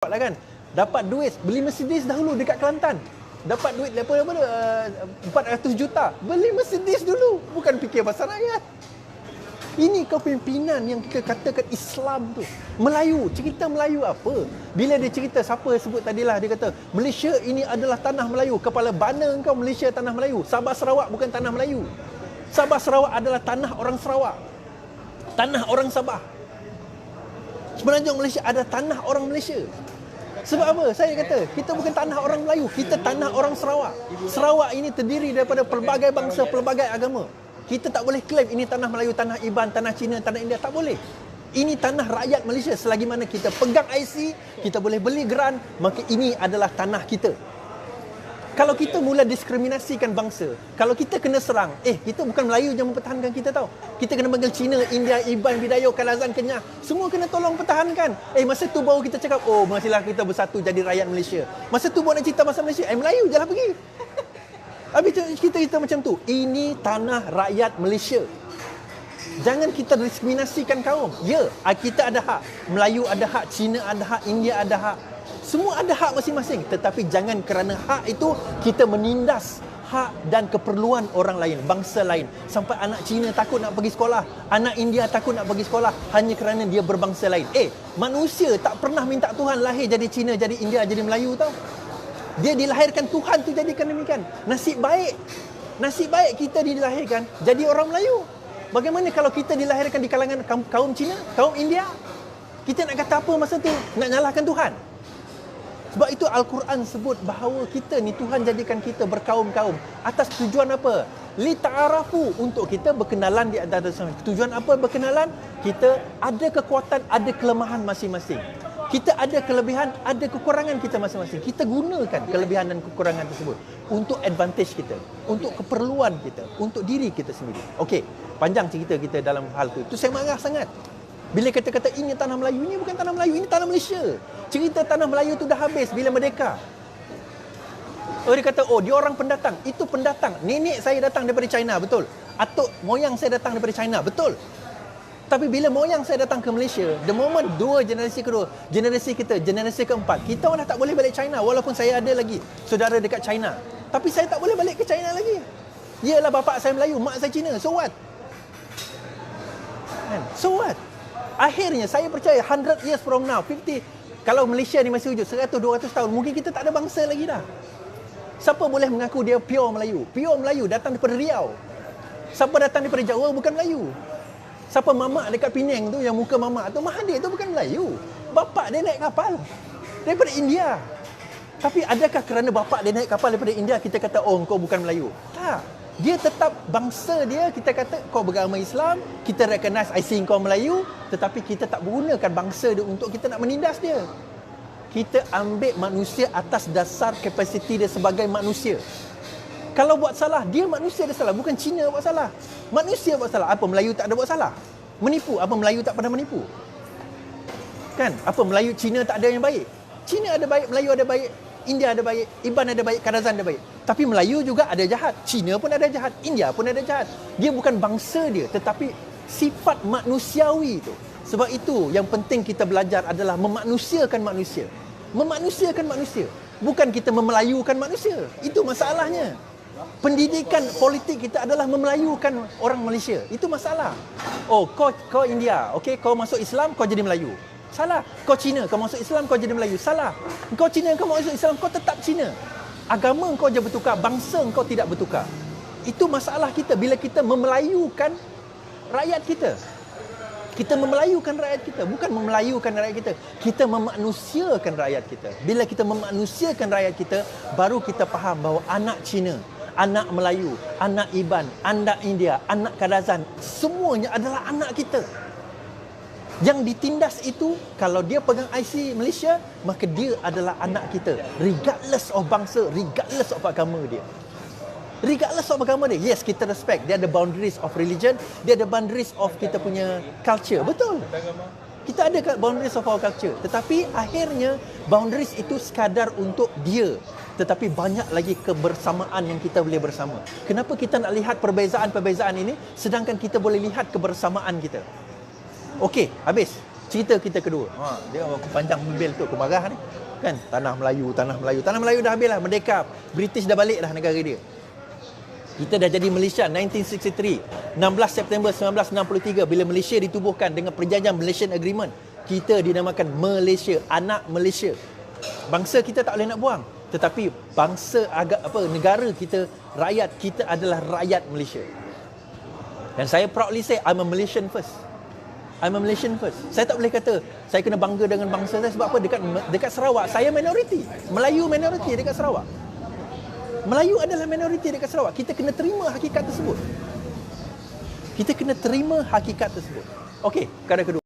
lah kan. Dapat duit beli Mercedes dahulu dekat Kelantan. Dapat duit daripada 400 juta. Beli Mercedes dulu, bukan fikir pasal rakyat. Ini kepimpinan yang kita katakan Islam tu. Melayu, cerita Melayu apa? Bila dia cerita, siapa sebut tadilah, dia kata Malaysia ini adalah tanah Melayu. Kepala bana engkau, Malaysia tanah Melayu. Sabah Sarawak bukan tanah Melayu. Sabah Sarawak adalah tanah orang Sarawak, tanah orang Sabah. Semenanjung Malaysia ada tanah orang Malaysia. Sebab apa? Saya kata, kita bukan tanah orang Melayu, kita tanah orang Sarawak. Sarawak ini terdiri daripada pelbagai bangsa, pelbagai agama. Kita tak boleh klaim ini tanah Melayu, tanah Iban, tanah Cina, tanah India. Tak boleh. Ini tanah rakyat Malaysia. Selagi mana kita pegang IC, kita boleh beli geran, maka ini adalah tanah kita. Kalau kita mula diskriminasikan bangsa, kalau kita kena serang, kita bukan Melayu yang mempertahankan kita tau. Kita kena panggil Cina, India, Iban, Bidayuh, Kalazan, Kenyah. Semua kena tolong pertahankan. Masa tu baru kita cakap, oh masihlah kita bersatu jadi rakyat Malaysia. Masa tu baru nak cerita pasal Malaysia, Melayu je lah pergi. Habis kita macam tu. Ini tanah rakyat Malaysia. Jangan kita diskriminasikan kaum. Ya, kita ada hak. Melayu ada hak, Cina ada hak, India ada hak. Semua ada hak masing-masing. Tetapi jangan kerana hak itu kita menindas hak dan keperluan orang lain, bangsa lain. Sampai anak Cina takut nak pergi sekolah, anak India takut nak pergi sekolah hanya kerana dia berbangsa lain. Manusia tak pernah minta Tuhan lahir jadi Cina, jadi India, jadi Melayu tau. Dia dilahirkan Tuhan tu jadikan demikian. Nasib baik kita dilahirkan jadi orang Melayu. Bagaimana kalau kita dilahirkan di kalangan kaum Cina, kaum India? Kita nak kata apa masa tu? Nak nyalahkan Tuhan? Sebab itu Al-Quran sebut bahawa kita ni Tuhan jadikan kita berkaum-kaum. Atas tujuan apa? Li ta'arafu, untuk kita berkenalan di antara sama. Tujuan apa berkenalan? Kita ada kekuatan, ada kelemahan masing-masing. Kita ada kelebihan, ada kekurangan kita masing-masing. Kita gunakan kelebihan dan kekurangan tersebut untuk advantage kita, untuk keperluan kita, untuk diri kita sendiri. Okey, panjang cerita kita dalam hal tu. Itu saya marah sangat. Bila kata-kata ini tanah Melayu, ini bukan tanah Melayu, ini tanah Malaysia. Cerita tanah Melayu tu dah habis bila merdeka. Dia kata, dia orang pendatang. Itu pendatang. Nenek saya datang daripada China, betul. Atuk moyang saya datang daripada China, betul. Tapi bila moyang saya datang ke Malaysia, the moment generasi kedua, generasi kita, generasi keempat, kita orang dah tak boleh balik China. Walaupun saya ada lagi saudara dekat China. Tapi saya tak boleh balik ke China lagi. Yelah, bapak saya Melayu, mak saya Cina. So what? So what? Akhirnya saya percaya 100 years from now, 50, kalau Malaysia ni masih wujud 100-200 tahun, mungkin kita tak ada bangsa lagi dah. Siapa boleh mengaku dia pure Melayu? Pure Melayu datang daripada Riau. Siapa datang daripada Jawa bukan Melayu. Siapa mamak dekat Penang tu, yang muka mamak tu, Mahathir tu bukan Melayu. Bapak dia naik kapal daripada India. Tapi adakah kerana bapak dia naik kapal daripada India kita kata, kau bukan Melayu? Tak. Dia tetap bangsa dia, kita kata kau beragama Islam, kita recognize IC kau Melayu, tetapi kita tak menggunakan bangsa dia untuk kita nak menindas dia. Kita ambil manusia atas dasar kapasiti dia sebagai manusia. Kalau buat salah, dia manusia dia salah, bukan Cina buat salah. Manusia buat salah. Apa Melayu tak ada buat salah? Menipu, apa Melayu tak pernah menipu? Kan? Apa Melayu Cina tak ada yang baik? Cina ada baik, Melayu ada baik, India ada baik, Iban ada baik, Kadazan ada baik. Tapi Melayu juga ada jahat, Cina pun ada jahat, India pun ada jahat. Dia bukan bangsa dia, tetapi sifat manusiawi itu. Sebab itu yang penting kita belajar adalah memanusiakan manusia. Memanusiakan manusia. Bukan kita memelayukan manusia. Itu masalahnya. Pendidikan politik kita adalah memelayukan orang Malaysia. Itu masalah. Kau India, okey, kau masuk Islam, kau jadi Melayu. Salah. Kau Cina, kau masuk Islam, kau jadi Melayu. Salah. Kau Cina, kau masuk Islam, kau tetap Cina. Agama kau je bertukar, bangsa kau tidak bertukar. Itu masalah kita bila kita memelayukan rakyat kita. Kita memelayukan rakyat kita, bukan memelayukan rakyat kita. Kita memanusiakan rakyat kita. Bila kita memanusiakan rakyat kita, baru kita faham bahawa anak Cina, anak Melayu, anak Iban, anak India, anak Kadazan, semuanya adalah anak kita. Yang ditindas itu, kalau dia pegang IC Malaysia, maka dia adalah anak kita. Regardless of bangsa, regardless of agama dia. Regardless of agama dia. Yes, kita respect. Dia ada boundaries of religion, dia ada boundaries of kita punya culture. Betul. Kita ada boundaries of our culture. Tetapi akhirnya, boundaries itu sekadar untuk dia. Tetapi banyak lagi kebersamaan yang kita boleh bersama. Kenapa kita nak lihat perbezaan-perbezaan ini, sedangkan kita boleh lihat kebersamaan kita? Okey, habis. Cerita kita kedua. Dia aku panjang bil tu, aku marah ni. Kan, tanah Melayu. Tanah Melayu dah habis lah, merdeka. British dah balik dah negara dia. Kita dah jadi Malaysia 1963. 16 September 1963 bila Malaysia ditubuhkan dengan perjanjian Malaysian Agreement. Kita dinamakan Malaysia, anak Malaysia. Bangsa kita tak boleh nak buang. Tetapi bangsa negara kita, rakyat kita adalah rakyat Malaysia. Dan saya proudly say I'm a Malaysian first. Saya tak boleh kata saya kena bangga dengan bangsa saya sebab apa? Dekat Sarawak saya minoriti. Melayu minoriti dekat Sarawak. Melayu adalah minoriti dekat Sarawak. Kita kena terima hakikat tersebut. Okey, perkara kedua.